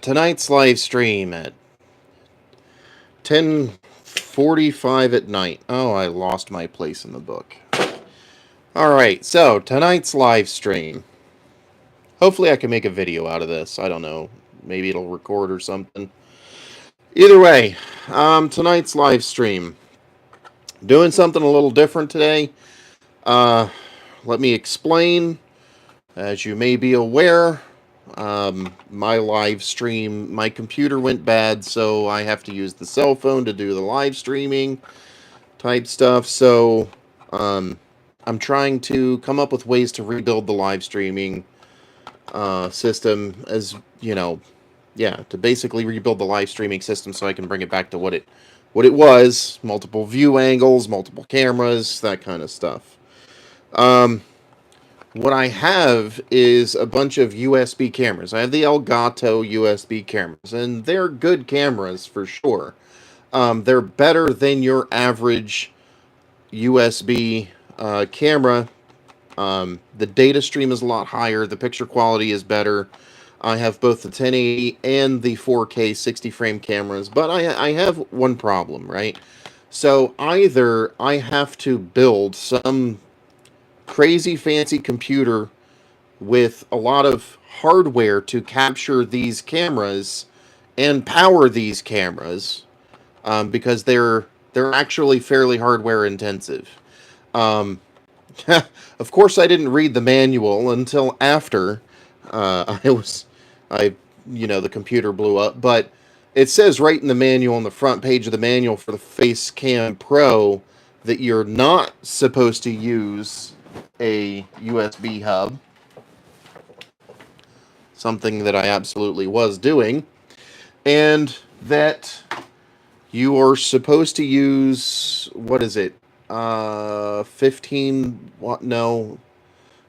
tonight's live stream at 10:45 at night. Oh, I lost my place in the book. Alright, so tonight's live stream. Hopefully I can make a video out of this. I don't know. Maybe it'll record or something. Either way, tonight's live stream. Doing something a little different today. Let me explain. As you may be aware, my live stream, my computer went bad, so I have to use the cell phone to do the live streaming type stuff. So, I'm trying to come up with ways to rebuild the live streaming system, as you know, to basically rebuild the live streaming system so I can bring it back to what it was, multiple view angles, multiple cameras, that kind of stuff. What I have is a bunch of USB cameras. I have the Elgato USB cameras, and they're good cameras for sure. They're better than your average USB camera. The data stream is a lot higher. The picture quality is better. I have both the 1080 and the 4K 60 frame cameras, but I have one problem, right? So either I have to build some crazy fancy computer with a lot of hardware to capture these cameras and power these cameras, because they're actually fairly hardware intensive. Of course, I didn't read the manual until after the computer blew up, but it says right in the manual, on the front page of the manual for the Facecam Pro, that you're not supposed to use a USB hub. Something that I absolutely was doing. And that you are supposed to use, what is it? 15 watt, no.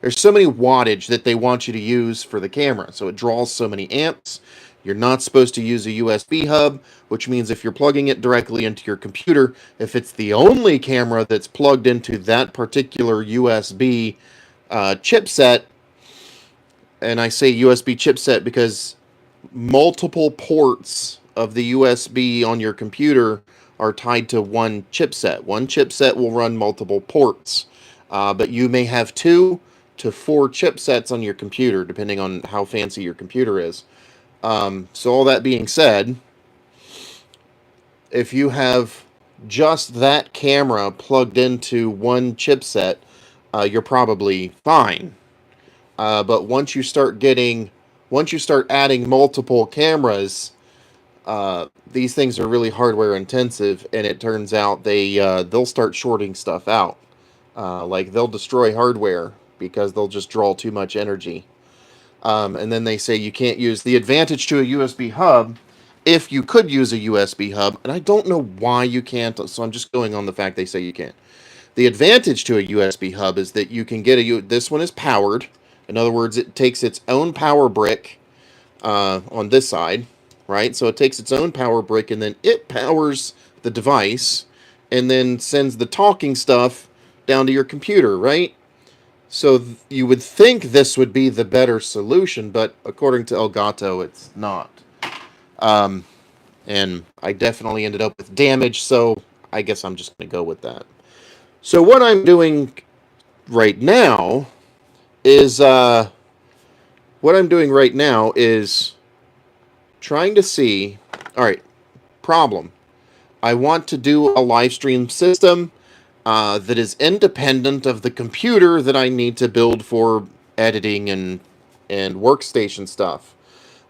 There's so many wattage that they want you to use for the camera. So it draws so many amps. You're not supposed to use a USB hub, which means if you're plugging it directly into your computer, if it's the only camera that's plugged into that particular USB chipset, and I say USB chipset because multiple ports of the USB on your computer are tied to one chipset. One chipset will run multiple ports, but you may have 2 to 4 chipsets on your computer, depending on how fancy your computer is. So all that being said, if you have just that camera plugged into one chipset, you're probably fine. But once you start adding multiple cameras, these things are really hardware intensive, and it turns out they'll start shorting stuff out. Like they'll destroy hardware because they'll just draw too much energy. And then they say you can't use the advantage to a USB hub if you could use a USB hub, and I don't know why you can't, so I'm just going on the fact they say you can't. The advantage to a USB hub is that you can get this one is powered. In other words, it takes its own power brick on this side, right? So it takes its own power brick, and then it powers the device, and then sends the talking stuff down to your computer, right? So you would think this would be the better solution, but according to Elgato, it's not. And I definitely ended up with damage, so I guess I'm just going to go with that. So what I'm doing right now is trying to see, all right, problem. I want to do a live stream system that is independent of the computer that I need to build for editing and workstation stuff.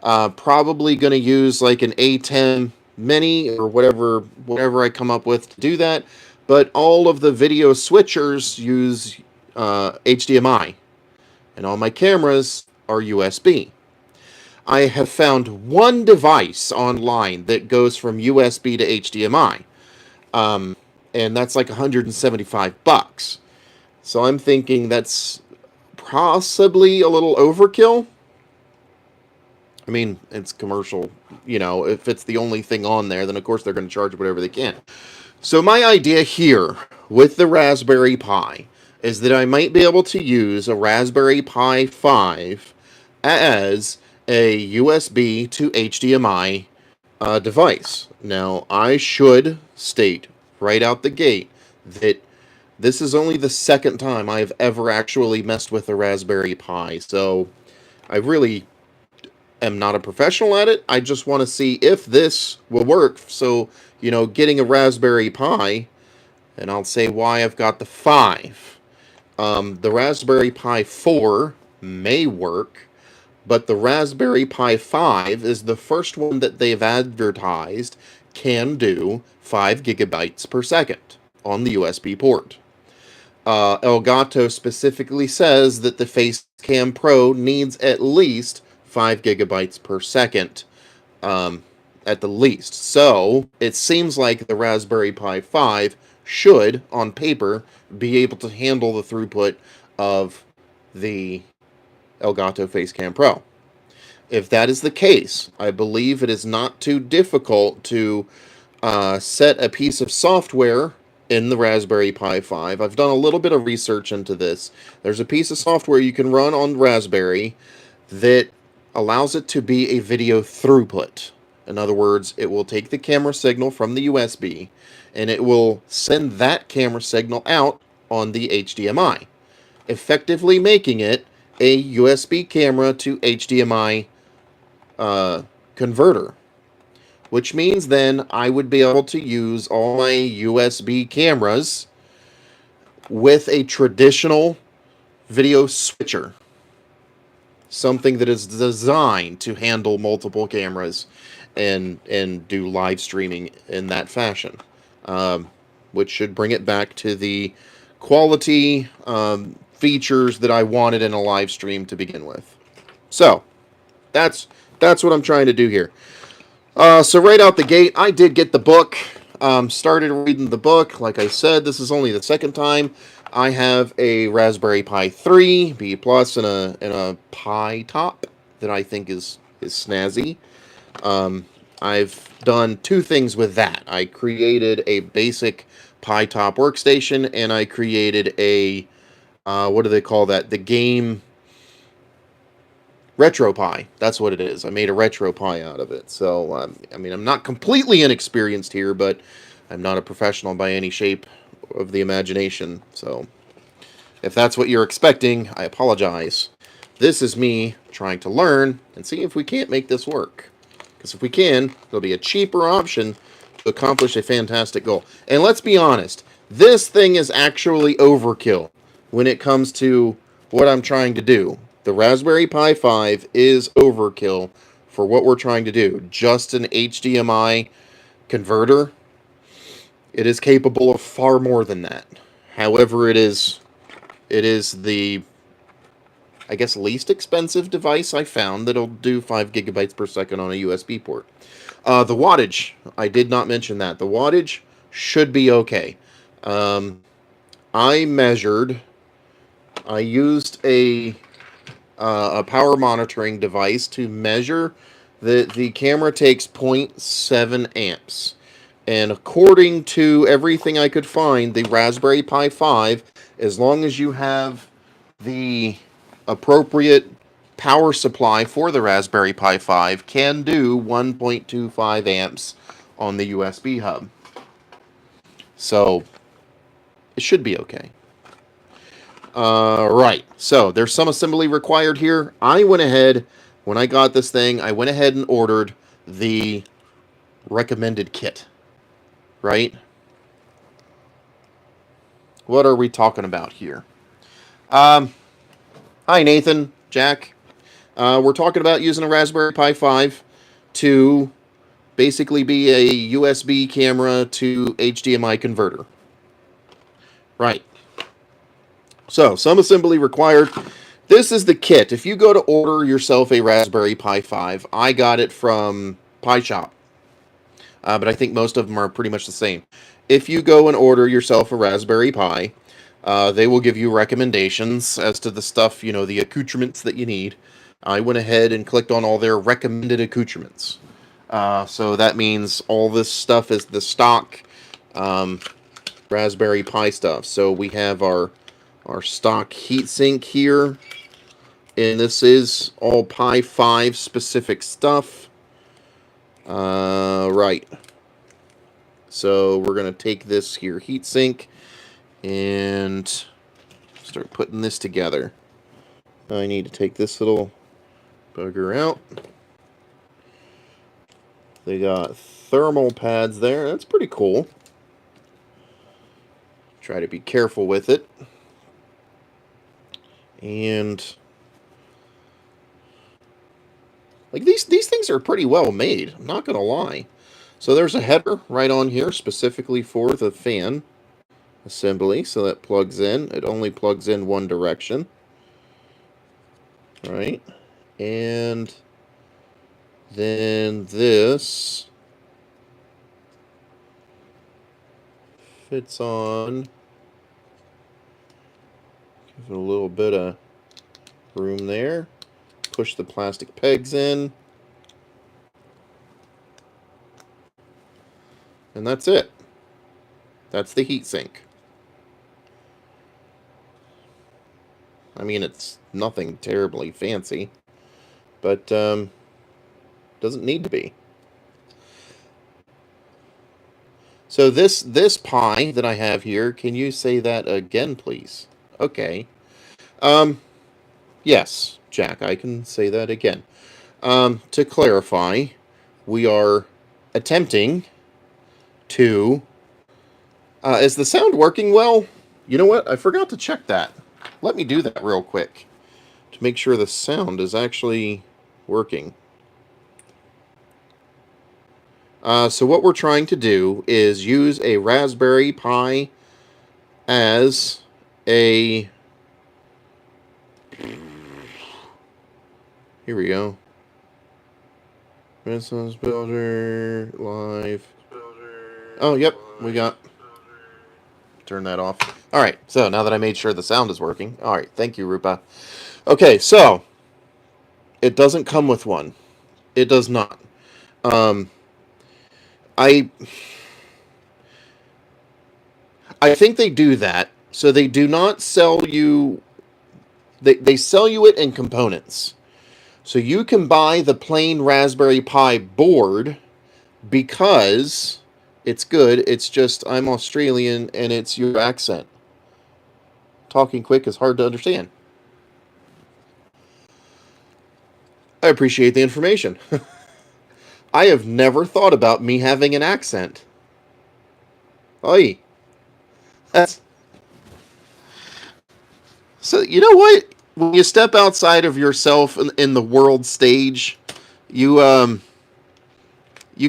Probably going to use like an A10 Mini or whatever I come up with to do that. But all of the video switchers use HDMI, and all my cameras are USB. I have found one device online that goes from USB to HDMI. And that's like $175. So I'm thinking that's possibly a little overkill. I mean, it's commercial. If it's the only thing on there, then of course they're going to charge whatever they can. So my idea here with the Raspberry Pi is that I might be able to use a Raspberry Pi 5 as a USB to HDMI device. Now, I should state right out the gate that this is only the second time I have ever actually messed with a Raspberry Pi, so I really am not a professional at it. I just want to see if this will work. So, getting a Raspberry Pi, and I'll say why I've got the 5. The Raspberry Pi 4 may work, but the Raspberry Pi 5 is the first one that they've advertised can do 5 gigabytes per second on the USB port. Elgato specifically says that the Facecam Pro needs at least 5 gigabytes per second at the least. So it seems like the Raspberry Pi 5 should, on paper, be able to handle the throughput of the Elgato Facecam Pro. If that is the case, I believe it is not too difficult to set a piece of software in the Raspberry Pi 5. I've done a little bit of research into this. There's a piece of software you can run on Raspberry that allows it to be a video throughput. In other words, it will take the camera signal from the USB and it will send that camera signal out on the HDMI, effectively making it a USB camera to HDMI converter. Which means then I would be able to use all my USB cameras with a traditional video switcher. Something that is designed to handle multiple cameras and do live streaming in that fashion. Which should bring it back to the quality features that I wanted in a live stream to begin with. So, that's what I'm trying to do here. So right out the gate, I did get the book. Started reading the book. Like I said, this is only the second time. I have a Raspberry Pi 3 B Plus and a Pi Top that I think is snazzy. I've done two things with that. I created a basic Pi Top workstation, and I created a what do they call that? The game RetroPie. That's what it is. I made a RetroPie out of it. So, I mean, I'm not completely inexperienced here, but I'm not a professional by any shape of the imagination. So, if that's what you're expecting, I apologize. This is me trying to learn and see if we can't make this work. Because if we can, it'll be a cheaper option to accomplish a fantastic goal. And let's be honest, this thing is actually overkill when it comes to what I'm trying to do. The Raspberry Pi 5 is overkill for what we're trying to do. Just an HDMI converter. It is capable of far more than that. However, it is the, I guess, least expensive device I found that'll do 5 gigabytes per second on a USB port. The wattage, I did not mention that. The wattage should be okay. I used a power monitoring device to measure that the camera takes 0.7 amps. And according to everything I could find, the Raspberry Pi 5, as long as you have the appropriate power supply for the Raspberry Pi 5, can do 1.25 amps on the USB hub. So, it should be okay. Right, so there's some assembly required here. I went ahead, when I got this thing, I went ahead and ordered the recommended kit. Right? What are we talking about here? Hi, Nathan, Jack. We're talking about using a Raspberry Pi 5 to basically be a USB camera to HDMI converter. Right. So, some assembly required. This is the kit. If you go to order yourself a Raspberry Pi 5, I got it from Pi Shop. But I think most of them are pretty much the same. If you go and order yourself a Raspberry Pi, they will give you recommendations as to the stuff, the accoutrements that you need. I went ahead and clicked on all their recommended accoutrements. So that means all this stuff is the stock Raspberry Pi stuff. So we have our stock heatsink here. And this is all Pi 5 specific stuff. Right. So we're going to take this here heatsink and start putting this together. I need to take this little bugger out. They got thermal pads there. That's pretty cool. Try to be careful with it. And like these things are pretty well made. I'm not going to lie. So there's a header right on here specifically for the fan assembly. So that plugs in. It only plugs in one direction. Right. And then this fits on. Give it a little bit of room there. Push the plastic pegs in. And that's it. That's the heatsink. I mean, it's nothing terribly fancy, but doesn't need to be. So this Pi that I have here, can you say that again, please? Okay. Yes, Jack, I can say that again. To clarify, we are attempting to... is the sound working well? You know what? I forgot to check that. Let me do that real quick to make sure the sound is actually working. So what we're trying to do is use a Raspberry Pi as a... Here we go. Renaissance Builder, live. Oh, yep, we got... Turn that off. Alright, so now that I made sure the sound is working. Alright, thank you, Rupa. Okay, so... It doesn't come with one. It does not. I think they do that, so they do not sell you... They sell you it in components. So you can buy the plain Raspberry Pi board because it's good. It's just I'm Australian and it's your accent. Talking quick is hard to understand. I appreciate the information. I have never thought about me having an accent. Oi. That's... So, you know what? When you step outside of yourself in the world stage, you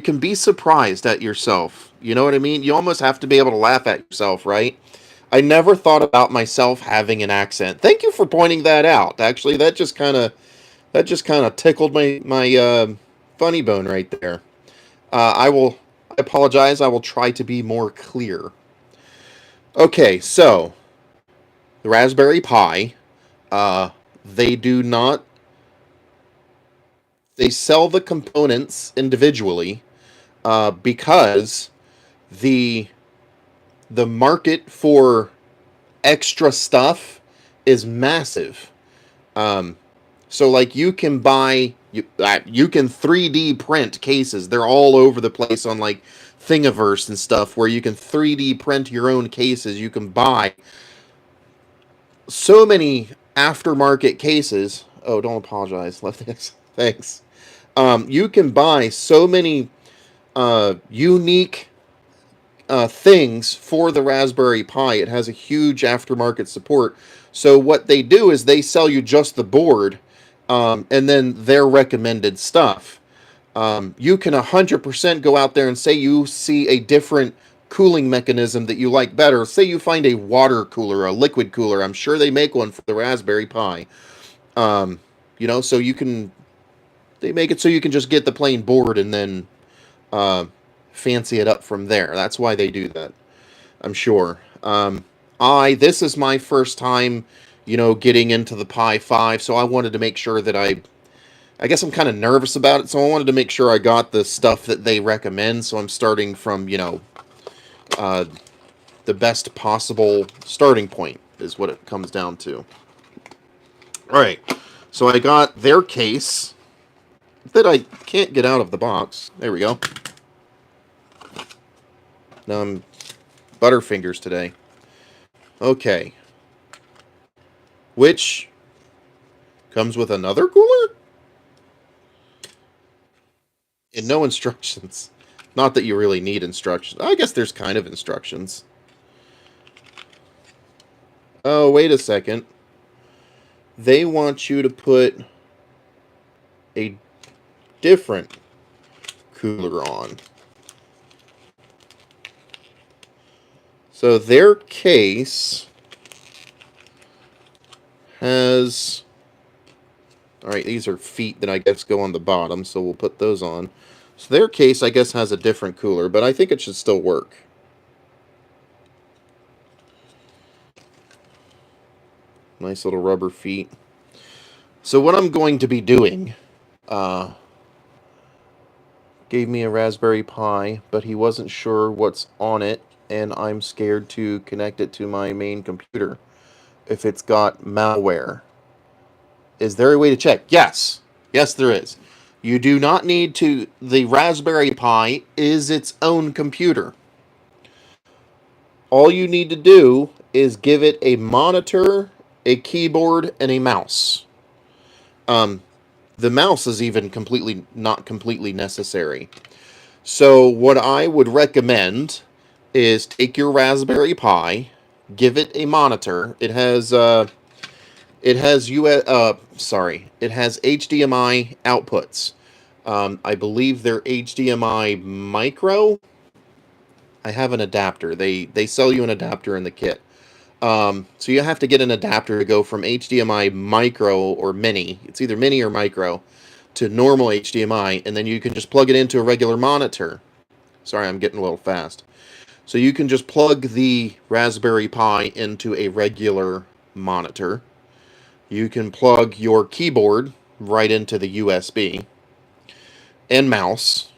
can be surprised at yourself. You know what I mean? You almost have to be able to laugh at yourself, right? I never thought about myself having an accent. Thank you for pointing that out. Actually, that just kind of tickled my funny bone right there. I apologize. I will try to be more clear. Okay, so the Raspberry Pi, they do not... They sell the components individually because the market for extra stuff is massive. So like you can buy... You can 3D print cases. They're all over the place on like Thingiverse and stuff where you can 3D print your own cases. You can buy so many aftermarket cases. Oh, don't apologize. Thanks. You can buy so many unique things for the Raspberry Pi. It has a huge aftermarket support. So what they do is they sell you just the board and then their recommended stuff. You can 100% go out there and say you see a different cooling mechanism that you like better. Say you find a water cooler, a liquid cooler. I'm sure they make one for the Raspberry Pi. You know, so you can... They make it so you can just get the plain board and then fancy it up from there. That's why they do that, I'm sure. This is my first time, you know, getting into the Pi 5, so I wanted to make sure that I guess I'm kind of nervous about it, so I wanted to make sure I got the stuff that they recommend, so I'm starting from, you know, the best possible starting point is what it comes down to. All right. So I got their case that I can't get out of the box. There we go. Now I'm Butterfingers today. Okay. Which comes with another cooler? And no instructions. Not that you really need instructions. I guess there's kind of instructions. Oh, wait a second. They want you to put a different cooler on. So their case has... Alright, these are feet that I guess go on the bottom, so we'll put those on. So their case, I guess, has a different cooler, but I think it should still work. Nice little rubber feet. So what I'm going to be doing... gave me a Raspberry Pi, but he wasn't sure what's on it, and I'm scared to connect it to my main computer if it's got malware. Is there a way to check? Yes. Yes, there is. You do not need to... The Raspberry Pi is its own computer. All you need to do is give it a monitor, a keyboard, and a mouse. The mouse is even not completely necessary. So what I would recommend is take your Raspberry Pi, give it a monitor. It has HDMI outputs. I believe they're HDMI micro. I have an adapter. They sell you an adapter in the kit. So you have to get an adapter to go from HDMI micro or mini. It's either mini or micro to normal HDMI, and then you can just plug it into a regular monitor. Sorry, I'm getting a little fast. So you can just plug the Raspberry Pi into a regular monitor. You can plug your keyboard right into the USB and mouse,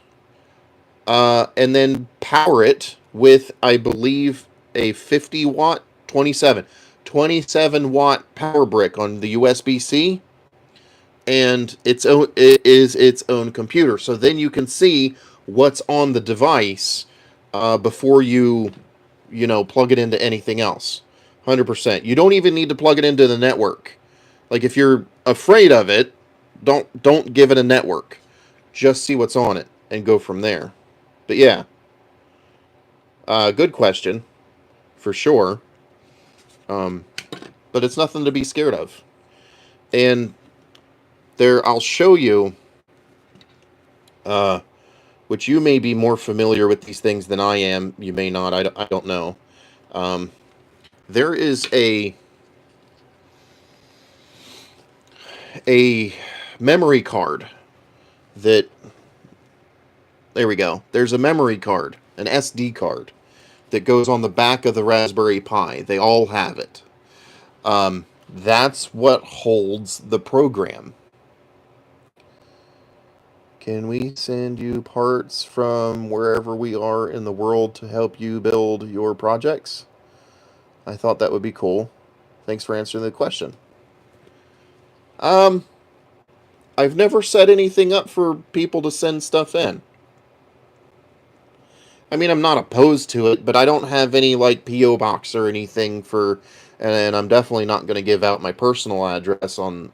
and then power it with, I believe, a 50 watt, 27 watt power brick on the USB-C, and it is its own computer. So then you can see what's on the device before you plug it into anything else. 100%. You don't even need to plug it into the network. Like, if you're afraid of it, don't give it a network. Just see what's on it and go from there. But yeah, good question for sure. But it's nothing to be scared of. And I'll show you, which you may be more familiar with these things than I am. You may not. I don't know. There is a memory card that... There we go. There's a memory card, an SD card, that goes on the back of the Raspberry Pi. They all have it. That's what holds the program. Can we send you parts from wherever we are in the world to help you build your projects? I thought that would be cool. Thanks for answering the question. I've never set anything up for people to send stuff in. I mean, I'm not opposed to it, but I don't have any, like, P.O. box or anything for... And I'm definitely not going to give out my personal address on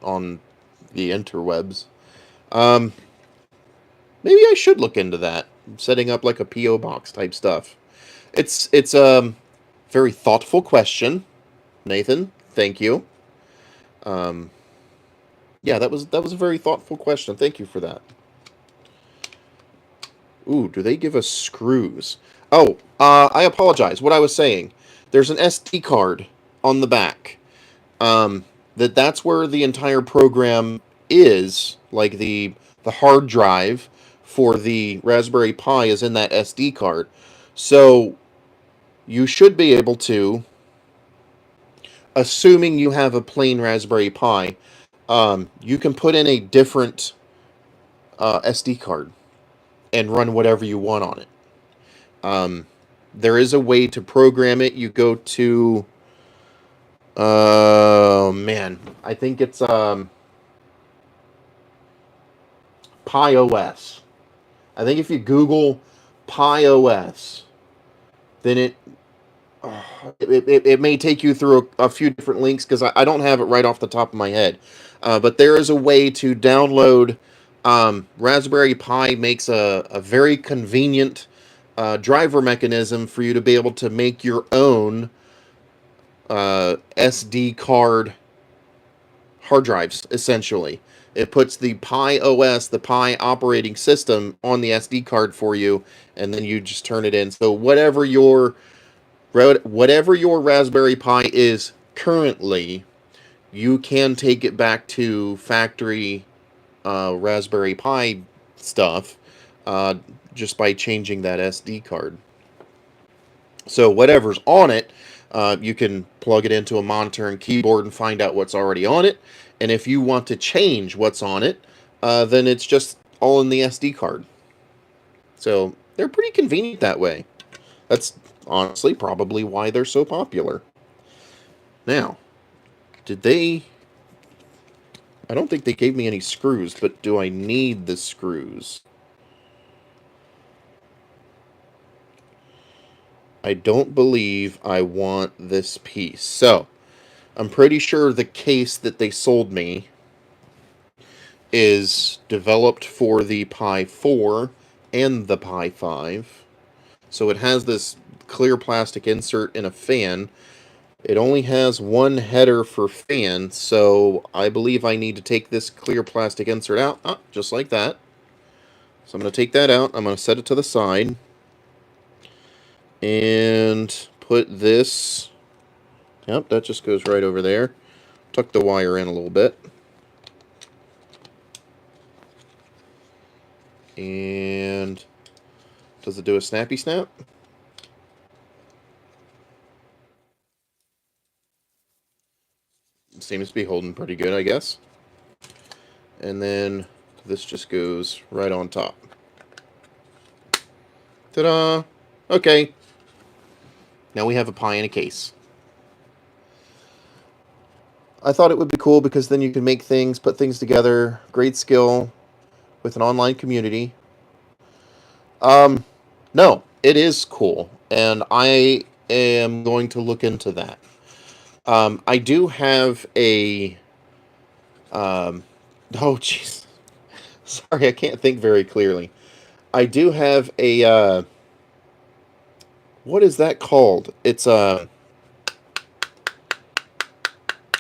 the interwebs. Maybe I should look into that. Setting up, like, a P.O. box type stuff. It's a very thoughtful question, Nathan. Thank you. Yeah, that was a very thoughtful question. Thank you for that. Ooh, do they give us screws? Oh, I apologize. What I was saying, there's an SD card on the back. That's where the entire program is. Like, the hard drive for the Raspberry Pi is in that SD card. So you should be able to, assuming you have a plain Raspberry Pi, you can put in a different SD card and run whatever you want on it. There is a way to program it. You go to... man, I think it's... Pi OS. I think if you Google Pi OS, then it may take you through a few different links because I don't have it right off the top of my head. But there is a way to download. Raspberry Pi makes a very convenient driver mechanism for you to be able to make your own SD card hard drives, essentially. It puts the Pi OS, the Pi operating system, on the SD card for you, and then you just turn it in. So whatever your Raspberry Pi is currently, you can take it back to factory Raspberry Pi stuff just by changing that SD card. So whatever's on it, you can plug it into a monitor and keyboard and find out what's already on it. And if you want to change what's on it, then it's just all in the SD card. So they're pretty convenient that way. That's honestly probably why they're so popular. Now, I don't think they gave me any screws, but do I need the screws? I don't believe I want this piece. So, I'm pretty sure the case that they sold me is developed for the Pi 4 and the Pi 5. So it has this clear plastic insert and a fan. It only has one header for fan, so I believe I need to take this clear plastic insert out, just like that. So I'm going to take that out. I'm going to set it to the side and put this, yep, that just goes right over there. Tuck the wire in a little bit. And does it do a snappy snap? Seems to be holding pretty good, I guess. And then this just goes right on top. Ta-da! Okay. Now we have a Pi in a case. I thought it would be cool because then you can make things, put things together, great skill with an online community. No, it is cool, and I am going to look into that. I do have a, oh jeez, sorry, I can't think very clearly. I do have a, what is that called? It's a,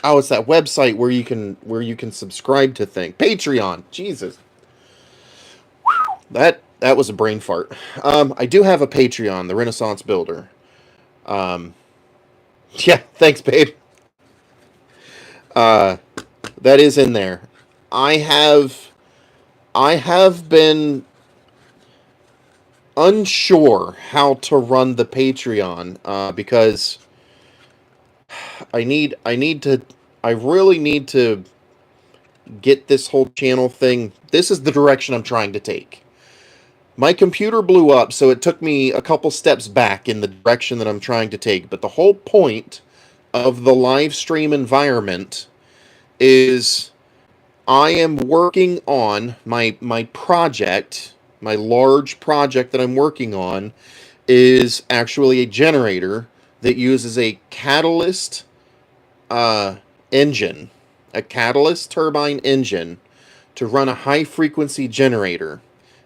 oh, it's that website where you can subscribe to things. Patreon, Jesus. That was a brain fart. I do have a Patreon, the Renaissance Builder. Yeah, thanks, babe. That is in there. I have been unsure how to run the Patreon because I really need to get this whole channel thing. This is the direction I'm trying to take. My computer blew up, so it took me a couple steps back in the direction that I'm trying to take. But the whole point of the live stream environment is I am working on my project, my large project that I'm working on is actually a generator that uses a catalyst engine, a catalyst turbine engine to run a high frequency generator.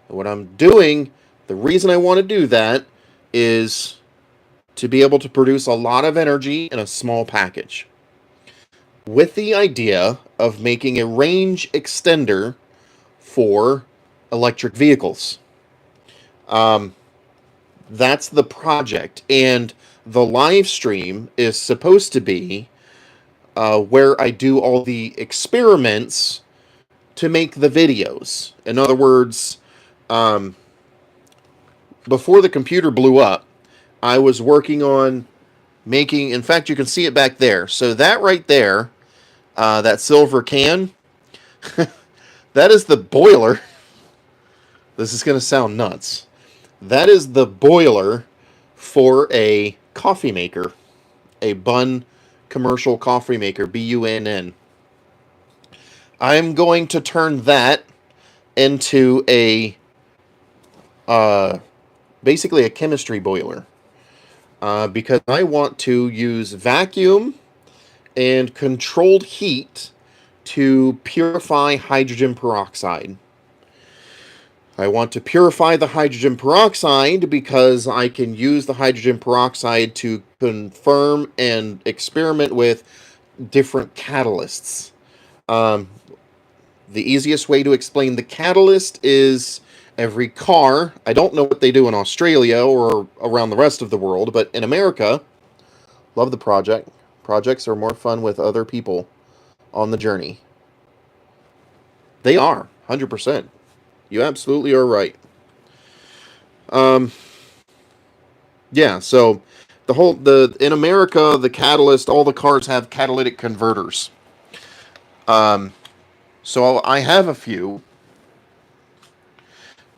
And what I'm doing, the reason I want to do that is to be able to produce a lot of energy in a small package, with the idea of making a range extender for electric vehicles. That's the project, and the live stream is supposed to be where I do all the experiments to make the videos. In other words, before the computer blew up, I was working on making, in fact, you can see it back there. So that right there, that silver can, that is the boiler. This is going to sound nuts. That is the boiler for a coffee maker, a Bunn commercial coffee maker, Bunn. I'm going to turn that into a basically a chemistry boiler, because I want to use vacuum and controlled heat to purify hydrogen peroxide. I want to purify the hydrogen peroxide because I can use the hydrogen peroxide to confirm and experiment with different catalysts. Um, the easiest way to explain the catalyst is every car. I don't know what they do in Australia or around the rest of the world, but in America, love the project. Projects are more fun with other people on the journey. They are, 100%. You absolutely are right. Yeah, so in America, the catalyst, all the cars have catalytic converters. So I have a few,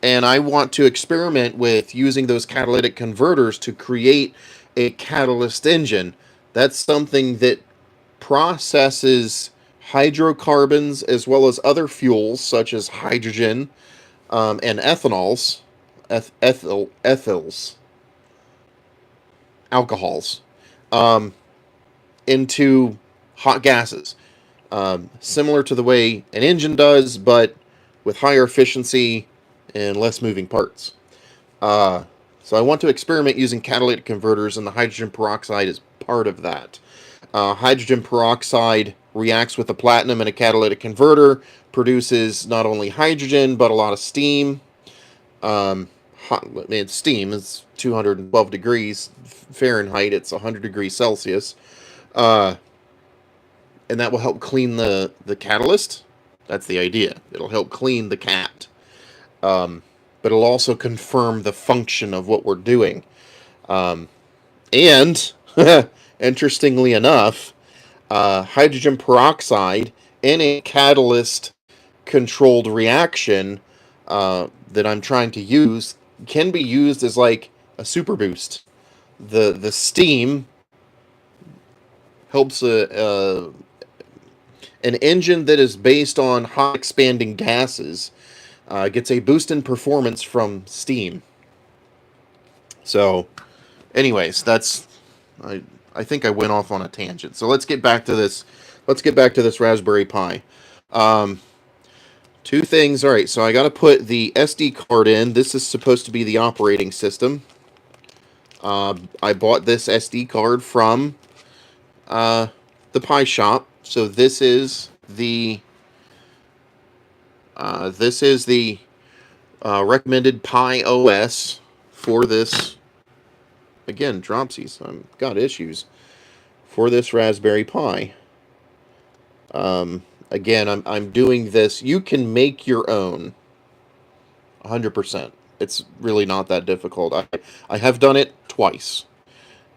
and I want to experiment with using those catalytic converters to create a catalyst engine. That's something that processes hydrocarbons as well as other fuels such as hydrogen, and ethanols, ethyls, alcohols, um, into hot gases, similar to the way an engine does, but with higher efficiency and less moving parts. So I want to experiment using catalytic converters, and the hydrogen peroxide is part of that. Hydrogen peroxide reacts with the platinum in a catalytic converter, produces not only hydrogen but a lot of steam. Steam is 212 degrees Fahrenheit. It's 100 degrees Celsius, and that will help clean the catalyst. That's the idea. It'll help clean the cat, but it'll also confirm the function of what we're doing. And interestingly enough, hydrogen peroxide in a catalyst controlled reaction that I'm trying to use can be used as like a super boost. The steam helps an engine that is based on hot expanding gases gets a boost in performance from steam. So, anyways, I think I went off on a tangent. So let's get back to this. Let's get back to this Raspberry Pi. Two things. All right, so I got to put the SD card in. This is supposed to be the operating system. I bought this SD card from the Pi shop. So this is the recommended Pi OS for this. Again, Dropsies. I've got issues for this Raspberry Pi. Again, I'm doing this. You can make your own. 100%. It's really not that difficult. I have done it twice.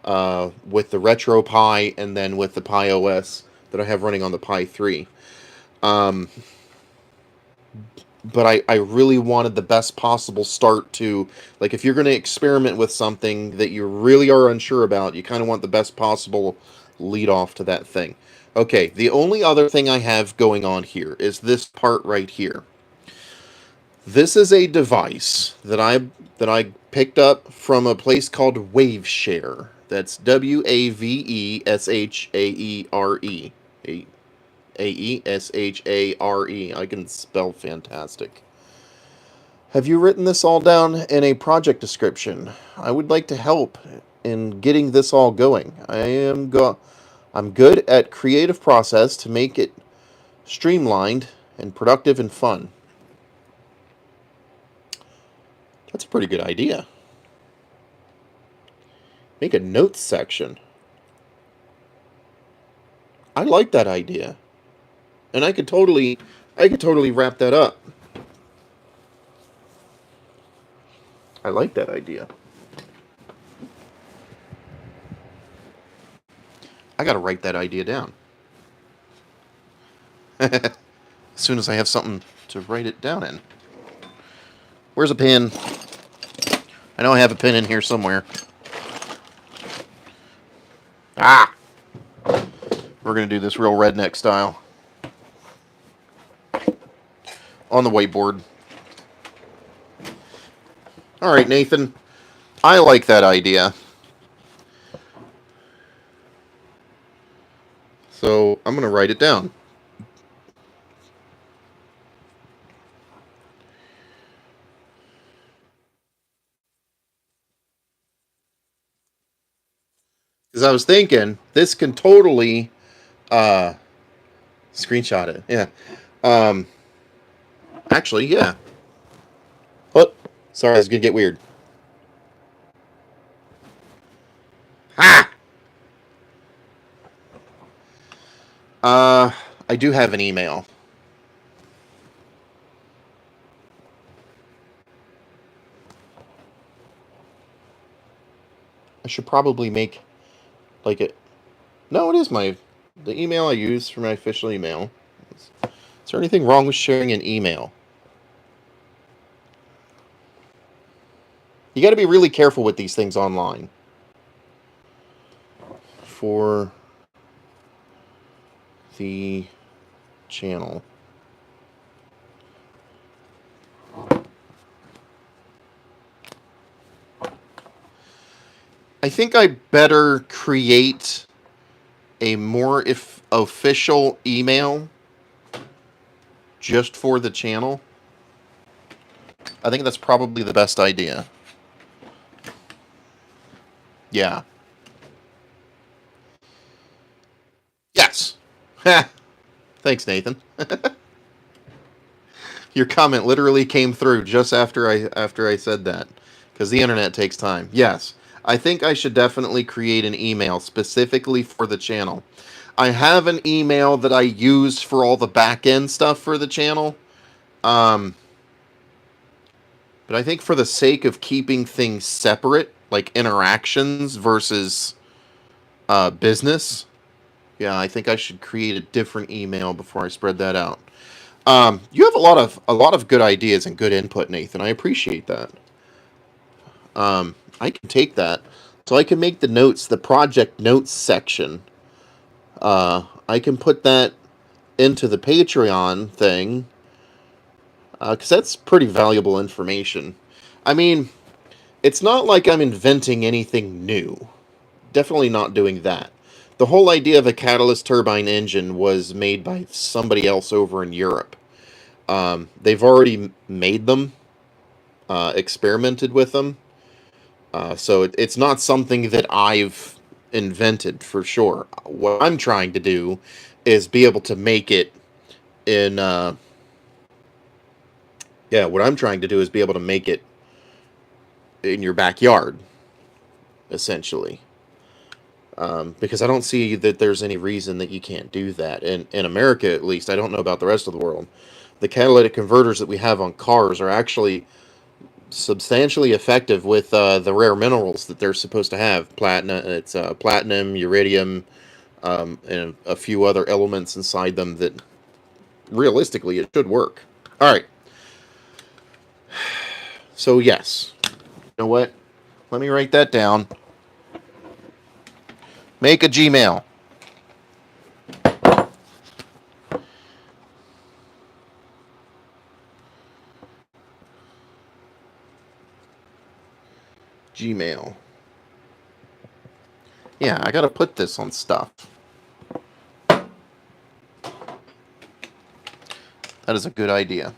With the RetroPie and then with the Pi OS that I have running on the Pi 3. But I really wanted the best possible start to, like, if you're going to experiment with something that you really are unsure about, you kind of want the best possible lead off to that thing. Okay, the only other thing I have going on here is this part right here. This is a device that I picked up from a place called Waveshare. That's Waveshaere. Aeshare. I can spell fantastic. Have you written this all down in a project description? I would like to help in getting this all going. I'm good at creative process to make it streamlined and productive and fun. That's a pretty good idea. Make a notes section. I like that idea. And I could totally wrap that up. I like that idea. I gotta write that idea down. As soon as I have something to write it down in. Where's a pen? I know I have a pen in here somewhere. Ah! We're gonna do this real redneck style. On the whiteboard. All right, Nathan. I like that idea. So I'm going to write it down. Because I was thinking this can totally screenshot it. Yeah. Um, actually, yeah. Oh, sorry, it's going to get weird. Ha! I do have an email. I should probably make like it. No, it is the email I use for my official email. Is there anything wrong with sharing an email? You got to be really careful with these things online. For the channel. I think I better create a more official email just for the channel. I think that's probably the best idea. Yeah. Yes. Thanks, Nathan. Your comment literally came through just after I said that, because the internet takes time. Yes, I think I should definitely create an email specifically for the channel. I have an email that I use for all the back end stuff for the channel. But I think for the sake of keeping things separate, like interactions versus business, yeah, I think I should create a different email before I spread that out. You have a lot of good ideas and good input, Nathan. I appreciate that. I can take that, so I can make the notes, the project notes section. I can put that into the Patreon thing, because that's pretty valuable information. I mean, it's not like I'm inventing anything new. Definitely not doing that. The whole idea of a catalyst turbine engine was made by somebody else over in Europe. They've already made them, experimented with them. So it's not something that I've invented for sure. What I'm trying to do is be able to make it in. Yeah, what I'm trying to do is be able to make it in your backyard, essentially. Because I don't see that there's any reason that you can't do that. In America, at least, I don't know about the rest of the world. The catalytic converters that we have on cars are actually substantially effective with the rare minerals that they're supposed to have. It's platinum, uridium, and a few other elements inside them that realistically it should work. All right. So yes, you know what? Let me write that down. Make a Gmail. Gmail. Yeah, I gotta put this on stuff. That is a good idea.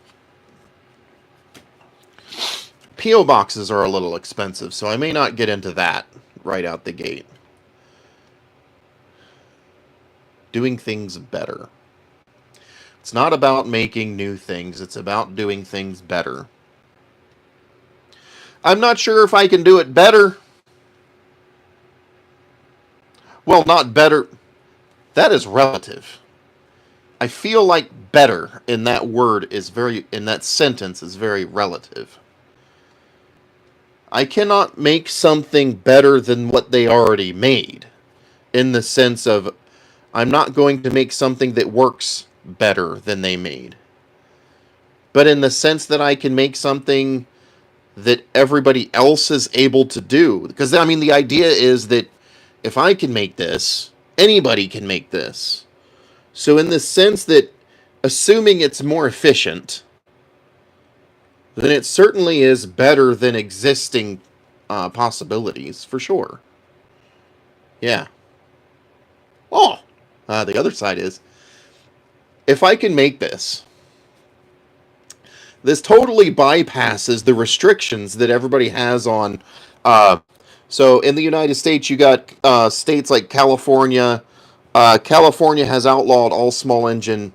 P.O. boxes are a little expensive, so I may not get into that right out the gate. Doing things better. It's not about making new things, it's about doing things better. I'm not sure if I can do it better. Well, not better. That is relative. I feel like better in that word is in that sentence is very relative. I cannot make something better than what they already made, in the sense of I'm not going to make something that works better than they made. But in the sense that I can make something that everybody else is able to do. Because, I mean, the idea is that if I can make this, anybody can make this. So in the sense that, assuming it's more efficient, then it certainly is better than existing possibilities, for sure. Yeah. Oh, the other side is, if I can make this totally bypasses the restrictions that everybody has on. Uh, so in the United States, you got states like California. California has outlawed all small engine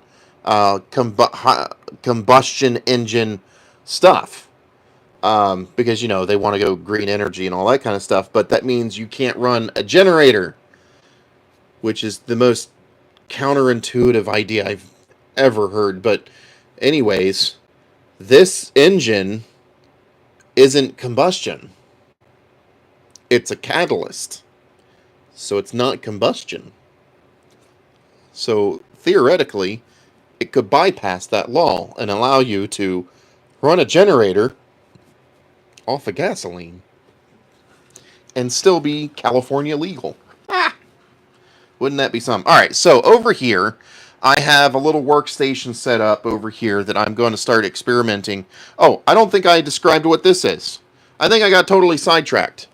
combustion engine stuff because they want to go green energy and all that kind of stuff. But that means you can't run a generator, which is the most counterintuitive idea I've ever heard. But anyways, this engine isn't combustion. It's a catalyst. So it's not combustion. So theoretically, it could bypass that law and allow you to run a generator off of gasoline and still be California legal. Ah, wouldn't that be something? All right, so over here, I have a little workstation set up over here that I'm going to start experimenting. Oh, I don't think I described what this is. I think I got totally sidetracked.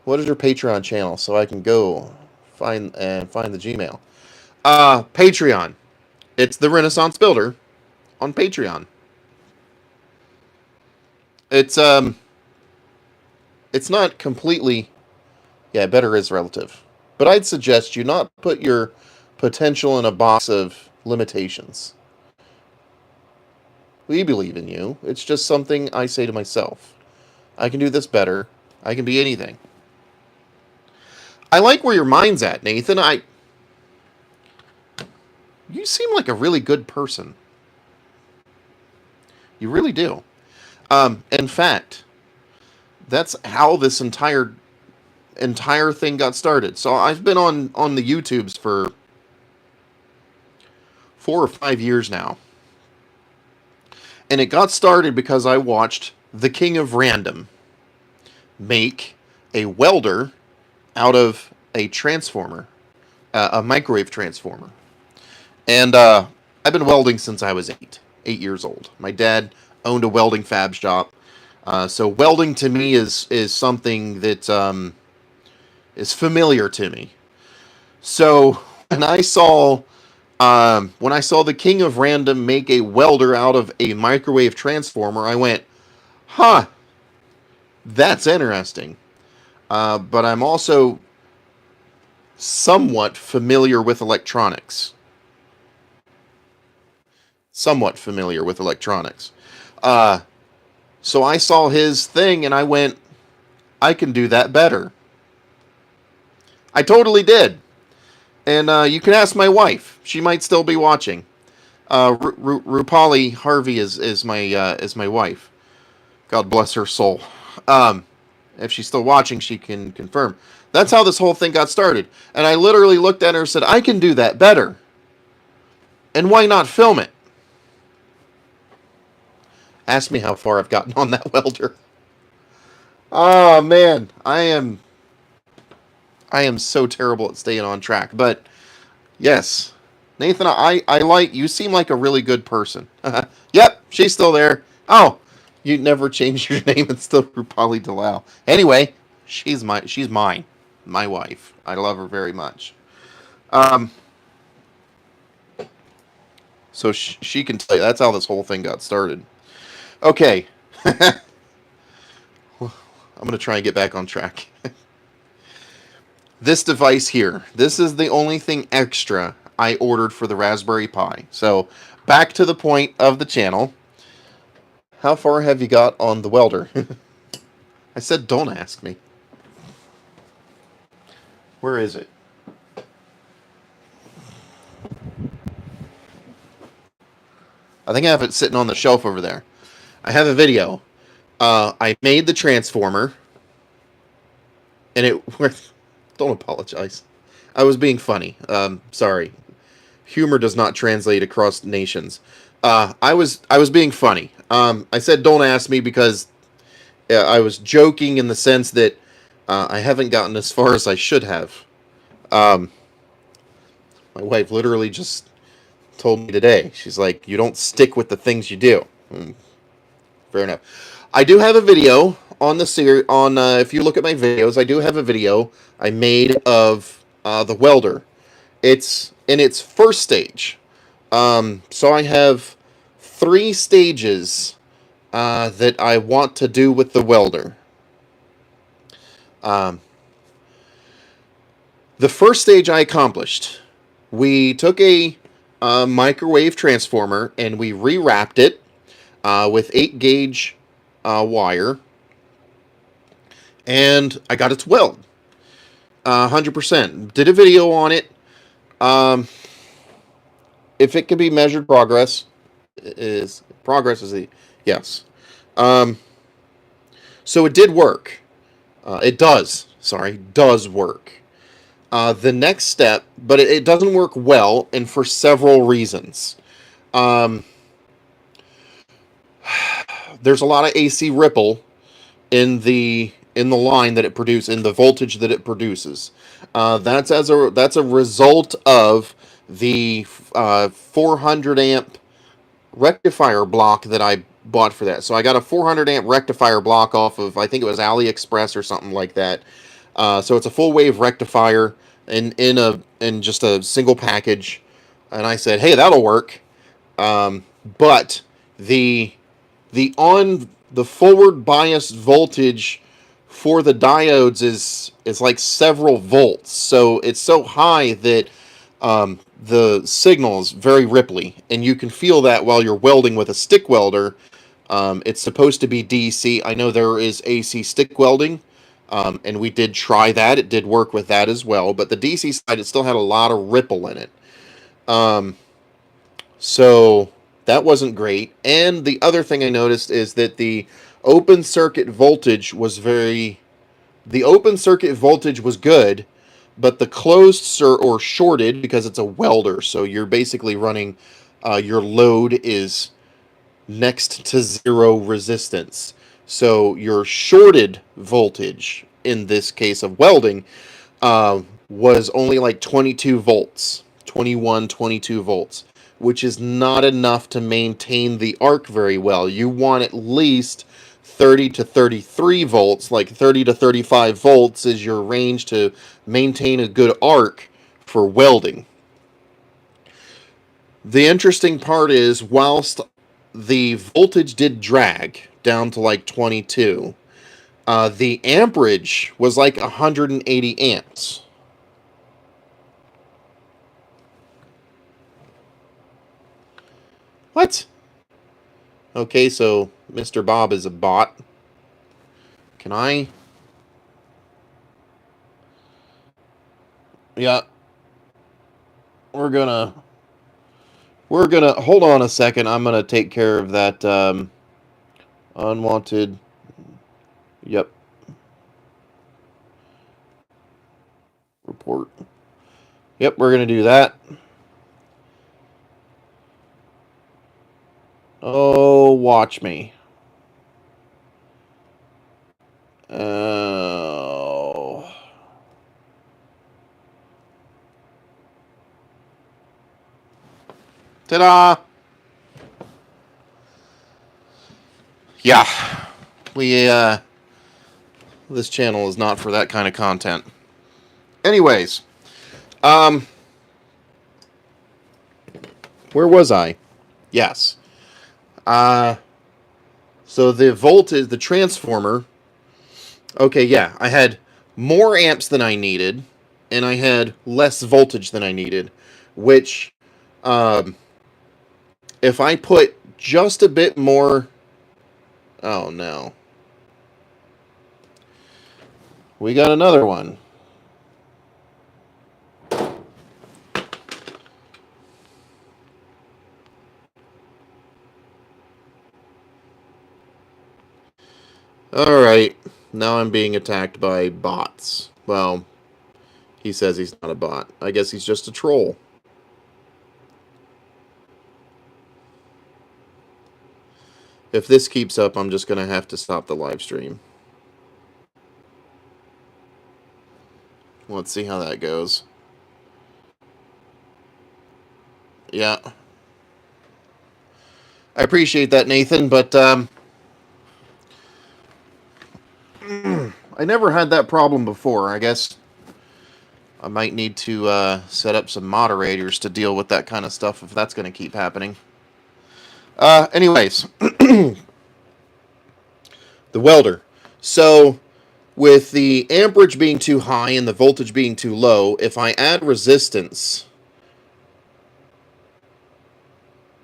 What is your Patreon channel so I can go find the Gmail? Patreon. It's the Renaissance Builder on Patreon. It's not completely, yeah, better is relative. But I'd suggest you not put your potential in a box of limitations. We believe in you. It's just something I say to myself. I can do this better. I can be anything. I like where your mind's at, Nathan. You seem like a really good person. You really do. In fact, that's how this entire thing got started. So I've been on the YouTubes for 4 or 5 years now. And it got started because I watched the King of Random make a welder out of a transformer, a microwave transformer. And I've been welding since I was 8 years old. My dad owned a welding fab shop. So welding to me is something that is familiar to me. So when I saw the King of Random make a welder out of a microwave transformer, I went, huh, that's interesting. But I'm also somewhat familiar with electronics. So I saw his thing and I went, I can do that better. I totally did. And you can ask my wife. She might still be watching. Rupali Harvey is my wife. God bless her soul. If she's still watching, she can confirm. That's how this whole thing got started. And I literally looked at her and said, I can do that better. And why not film it? Ask me how far I've gotten on that welder. Oh man, I am so terrible at staying on track. But yes, Nathan, I like you. Seem like a really good person. Yep, she's still there. Oh, you never changed your name. It's still Rupali Dalal. Anyway, she's mine, my wife. I love her very much. So she can tell you that's how this whole thing got started. Okay. I'm going to try and get back on track. This device here, this is the only thing extra I ordered for the Raspberry Pi. So, back to the point of the channel. How far have you got on the welder? I said don't ask me. Where is it? I think I have it sitting on the shelf over there. I have a video. I made the transformer. And it... Don't apologize. I was being funny. Sorry. Humor does not translate across nations. I was being funny. I said don't ask me because I was joking in the sense that I haven't gotten as far as I should have. My wife literally just told me today. She's like, you don't stick with the things you do. Fair enough. I do have a video on the series. On if you look at my videos, I do have a video I made of the welder. It's in its first stage. So I have 3 stages that I want to do with the welder. Um, the first stage I accomplished. We took a microwave transformer and we rewrapped it with 8 gauge wire, and I got it to weld 100%. Did a video on it. If it can be measured, progress is the yes. So it did work. It does work. The next step, but it doesn't work well, and for several reasons. There's a lot of AC ripple in the line that it produces, in the voltage that it produces. That's a result of the 400 amp rectifier block that I bought for that. So I got a 400 amp rectifier block off of, I think it was AliExpress or something like that. So it's a full wave rectifier in just a single package, and I said, hey, that'll work. But the forward biased voltage for the diodes is like several volts, so it's so high that the signal is very ripply, and you can feel that while you're welding with a stick welder. It's supposed to be DC. I know there is AC stick welding, and we did try that. It did work with that as well, but the DC side, it still had a lot of ripple in it. So that wasn't great. And the other thing I noticed is that the open circuit voltage was good, but the closed or shorted, because it's a welder, so you're basically running, your load is next to zero resistance. So your shorted voltage, in this case of welding, was only like 22 volts, 21, 22 volts, which is not enough to maintain the arc very well. You want at least 30 to 33 volts, like 30 to 35 volts is your range to maintain a good arc for welding. The interesting part is, whilst the voltage did drag down to like 22, the amperage was like 180 amps. What? Okay, so Mr. Bob is a bot. Can I? Yeah. We're gonna hold on a second. I'm gonna take care of that unwanted. Yep. Report. Yep, we're gonna do that. Oh, watch me. Oh. Ta-da! Yeah. This channel is not for that kind of content. Anyways, where was I? Yes. So the voltage, the transformer. Okay, yeah, I had more amps than I needed, and I had less voltage than I needed, which, if I put just a bit more... Oh, no. We got another one. Alright, now I'm being attacked by bots. Well, he says he's not a bot. I guess he's just a troll. If this keeps up, I'm just going to have to stop the live stream. Let's see how that goes. Yeah. I appreciate that, Nathan, but, I never had that problem before. I guess I might need to set up some moderators to deal with that kind of stuff if that's going to keep happening. Anyways, the welder. So, with the amperage being too high and the voltage being too low, if I add resistance...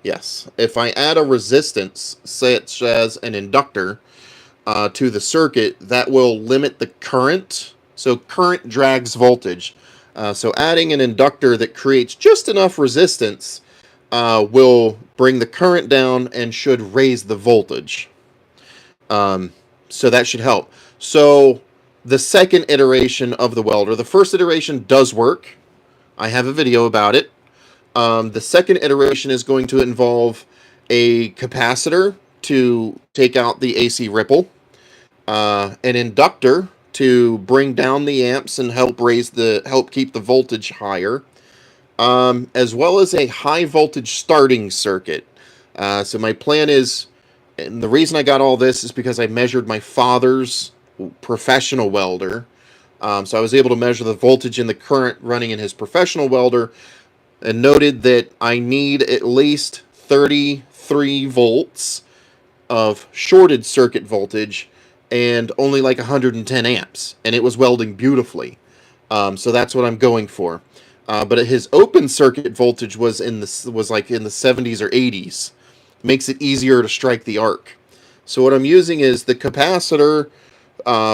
Yes, if I add a resistance, such as an inductor, to the circuit, that will limit the current. So current drags voltage. So adding an inductor that creates just enough resistance will bring the current down and should raise the voltage. So that should help. So the second iteration of the welder, the first iteration does work. I have a video about it. The second iteration is going to involve a capacitor to take out the AC ripple, an inductor to bring down the amps and help keep the voltage higher, as well as a high voltage starting circuit. So my plan is, and the reason I got all this is because I measured my father's professional welder. So I was able to measure the voltage and the current running in his professional welder, and noted that I need at least 33 volts of shorted circuit voltage and only like 110 amps, and it was welding beautifully. So that's what I'm going for. But his open circuit voltage was like in the 70s or 80s. Makes it easier to strike the arc. So what I'm using is the capacitor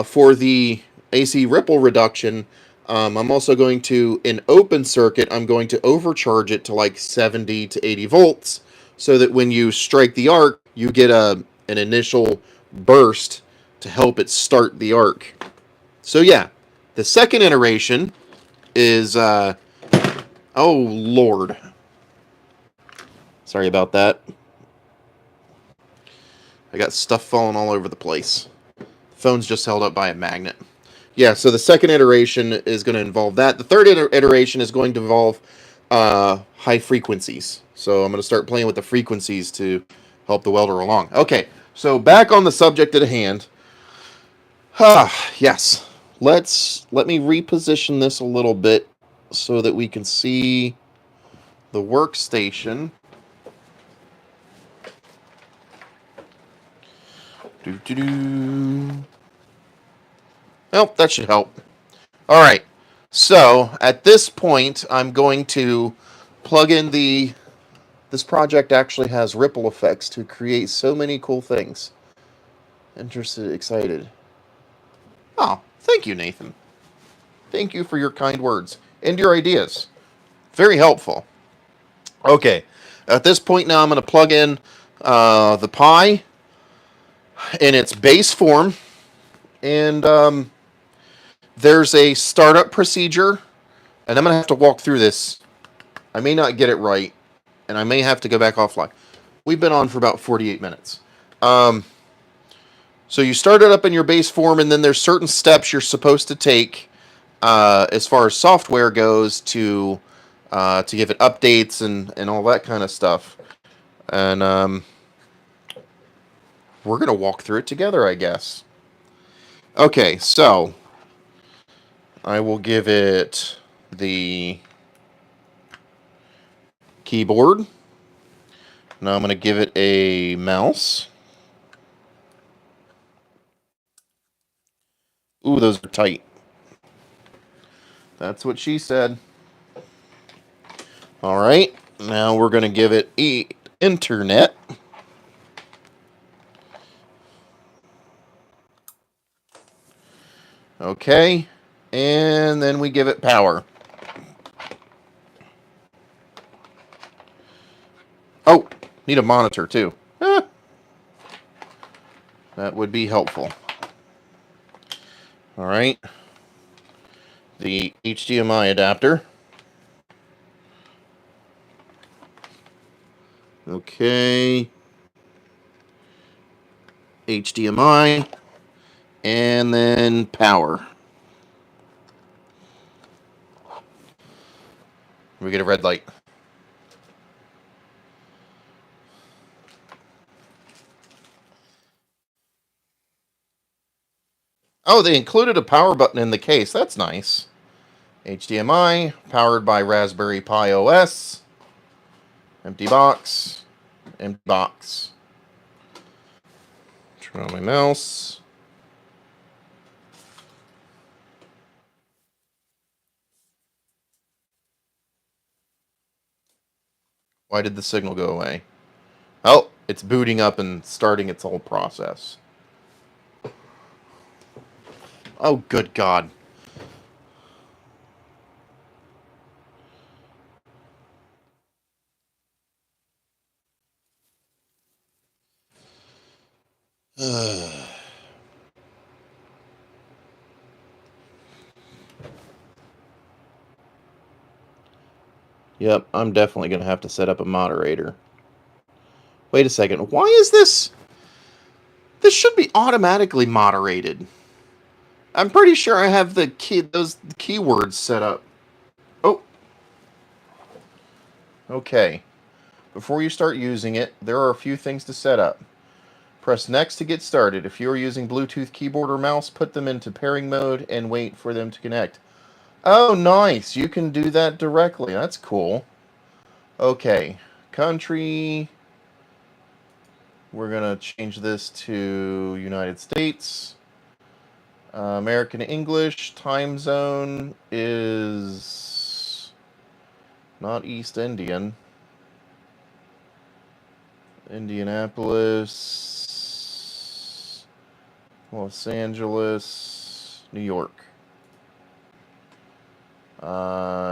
for the AC ripple reduction. I'm also going to, in open circuit, I'm going to overcharge it to like 70 to 80 volts, so that when you strike the arc, you get an initial burst to help it start the arc. So yeah, the second iteration is, oh Lord. Sorry about that. I got stuff falling all over the place. The phone's just held up by a magnet. Yeah, so the second iteration is going to involve that. The third iteration is going to involve high frequencies. So I'm going to start playing with the frequencies to help the welder along. Okay, so back on the subject at hand. Yes. Let me reposition this a little bit so that we can see the workstation. Well, that should help. All right. So at this point, I'm going to plug in the... This project actually has ripple effects to create so many cool things. Interested, excited. Oh, thank you, Nathan. Thank you for your kind words and your ideas. Very helpful. Okay. At this point now, I'm going to plug in the Pi in its base form. And there's a startup procedure. And I'm going to have to walk through this. I may not get it right. And I may have to go back offline. We've been on for about 48 minutes. So you start it up in your base form, and then there's certain steps you're supposed to take as far as software goes to give it updates and all that kind of stuff. And we're going to walk through it together, I guess. Okay, so I will give it the keyboard. Now I'm going to give it a mouse. Ooh, those are tight. That's what she said. All right, now we're going to give it internet. Okay, and then we give it power. Oh, need a monitor too. That would be helpful. All right. The HDMI adapter. Okay. HDMI. And then power. We get a red light. Oh, they included a power button in the case. That's nice. HDMI, powered by Raspberry Pi OS. Empty box. Empty box. Turn on my mouse. Why did the signal go away? Oh, it's booting up and starting its whole process. Oh, good God. Yep, I'm definitely going to have to set up a moderator. Wait a second. Why is this? This should be automatically moderated. I'm pretty sure I have those keywords set up. Oh. Okay. Before you start using it, there are a few things to set up. Press next to get started. If you are using Bluetooth keyboard or mouse, put them into pairing mode and wait for them to connect. Oh, nice. You can do that directly. That's cool. Okay. Country. We're going to change this to United States. American English. Time zone is not East Indian. Indianapolis. Los Angeles. New York.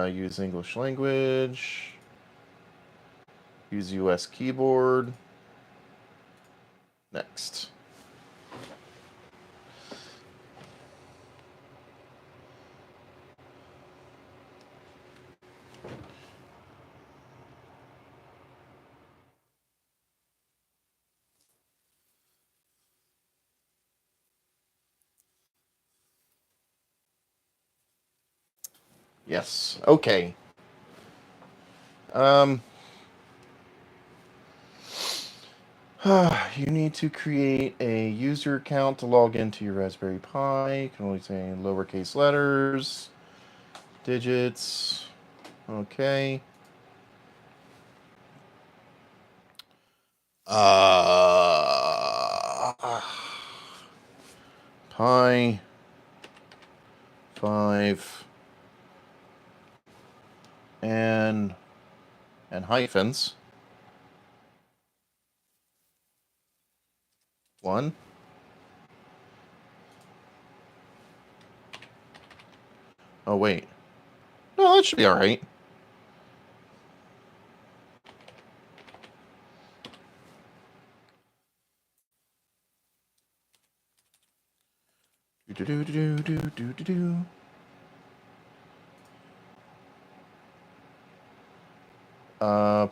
Use English language. Use US keyboard. Next. Yes. Okay. You need to create a user account to log into your Raspberry Pi. You can only say lowercase letters, digits. Okay. Pi 5 and hyphens. 1. Oh, wait. No, that should be alright.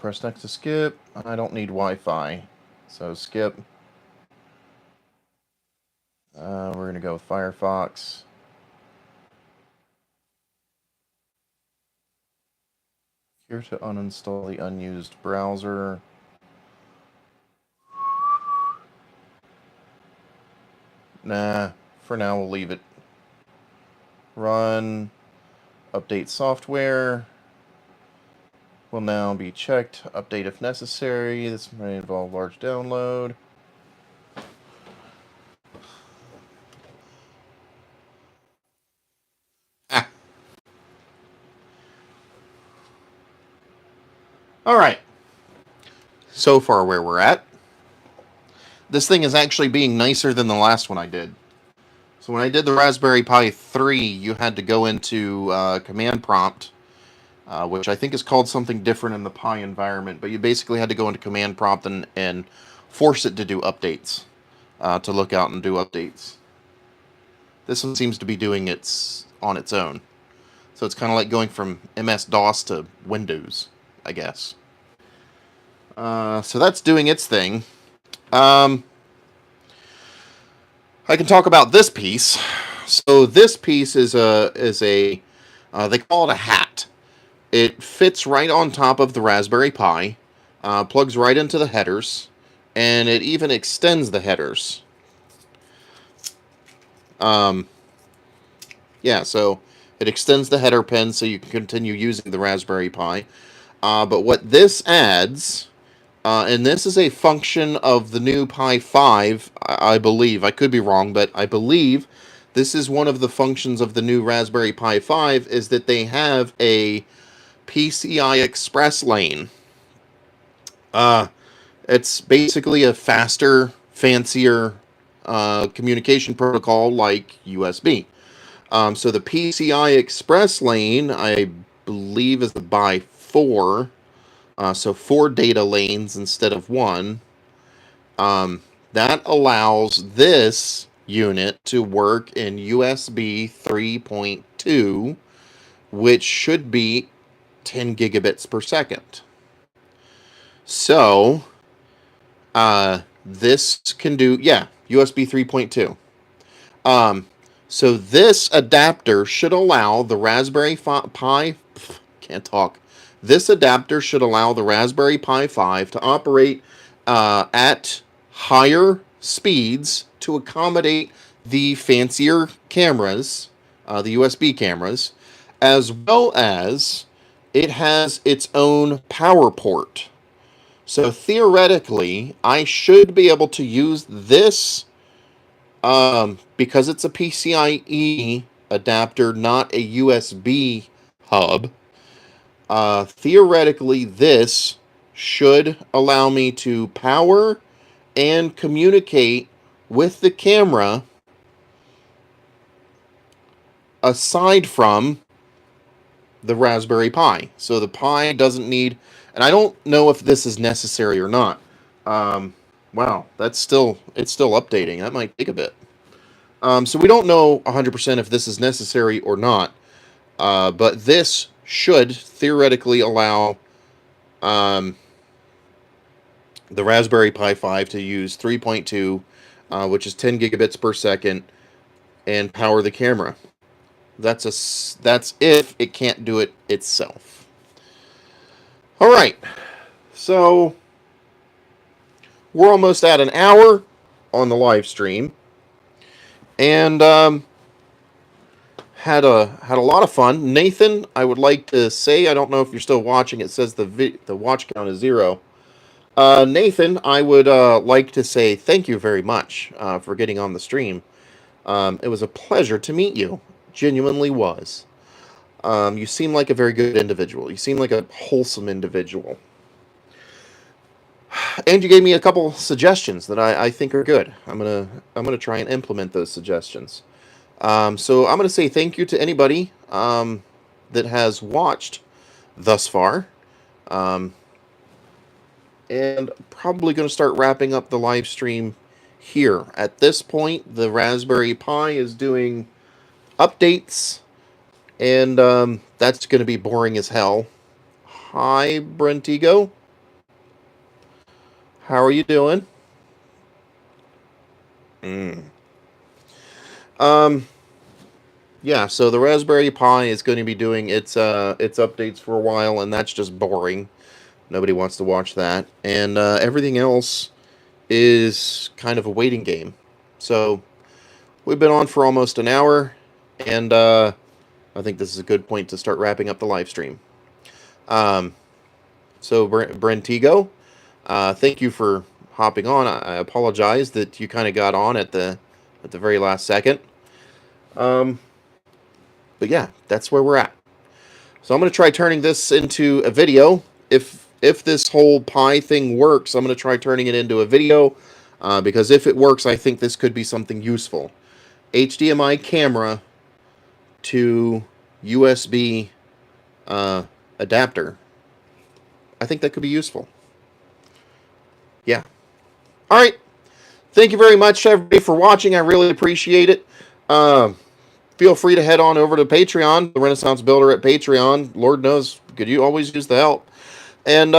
Press next to skip. I don't need Wi-Fi, so skip. We're going to go with Firefox. Here to uninstall the unused browser. Nah, for now we'll leave it. Run. Update software. Will now be checked. Update if necessary. This may involve large download. Ah. Alright. So far where we're at. This thing is actually being nicer than the last one I did. So when I did the Raspberry Pi 3, you had to go into command prompt, which I think is called something different in the Pi environment, but you basically had to go into command prompt and force it to do updates, to look out and do updates. This one seems to be doing it on its own. So it's kind of like going from MS-DOS to Windows, I guess. So that's doing its thing. I can talk about this piece. So this piece is a they call it a hat. It fits right on top of the Raspberry Pi, plugs right into the headers, and it even extends the headers. Yeah, so it extends the header pin so you can continue using the Raspberry Pi. But what this adds, and this is a function of the new Pi 5, I believe. I could be wrong, but I believe this is one of the functions of the new Raspberry Pi 5, is that they have a PCI Express lane. It's basically a faster, fancier communication protocol like USB. So the PCI Express lane, I believe, is by 4. So 4 data lanes instead of 1. That allows this unit to work in USB 3.2, which should be 10 gigabits per second. So, this can do, yeah, USB 3.2. So this adapter should allow the Raspberry Pi, can't talk. This adapter should allow the Raspberry Pi 5 to operate at higher speeds to accommodate the fancier cameras, the USB cameras, as well as it has its own power port. So theoretically, I should be able to use this, because it's a PCIe adapter, not a USB hub. Theoretically, this should allow me to power and communicate with the camera aside from the Raspberry Pi. So the Pi doesn't need, and I don't know if this is necessary or not. Wow, it's still updating. That might take a bit. So we don't know 100% if this is necessary or not. But this should theoretically allow the Raspberry Pi 5 to use 3.2, which is 10 gigabits per second, and power the camera. That's if it can't do it itself. All right, so we're almost at an hour on the live stream, and had a lot of fun. Nathan, I would like to say, I don't know if you're still watching. It says the watch count is 0. Nathan, I would like to say thank you very much for getting on the stream. It was a pleasure to meet you. Genuinely was. You seem like a very good individual. You seem like a wholesome individual. And you gave me a couple suggestions that I think are good. I'm gonna try and implement those suggestions. So I'm gonna say thank you to anybody that has watched thus far. And probably going to start wrapping up the live stream here. At this point, the Raspberry Pi is doing updates, and that's going to be boring as hell. Hi, Brentigo. How are you doing? Yeah, so the Raspberry Pi is going to be doing its updates for a while, and that's just boring. Nobody wants to watch that. And everything else is kind of a waiting game. So we've been on for almost an hour, and I think this is a good point to start wrapping up the live stream. So Brentigo, thank you for hopping on. I apologize that you kind of got on at the very last second. But yeah, that's where we're at. So I'm going to try turning this into a video. If this whole Pi thing works, I'm going to try turning it into a video, because if it works, I think this could be something useful. HDMI camera to USB adapter. I think that could be useful. Yeah. All right. Thank you very much, everybody, for watching. I really appreciate it. Feel free to head on over to Patreon, the Renaissance Builder at Patreon. Lord knows, could you always use the help. And,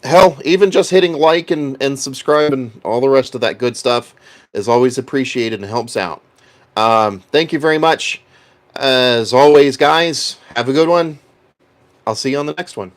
hell, even just hitting like and subscribe and all the rest of that good stuff is always appreciated and helps out. Thank you very much. As always, guys, have a good one. I'll see you on the next one.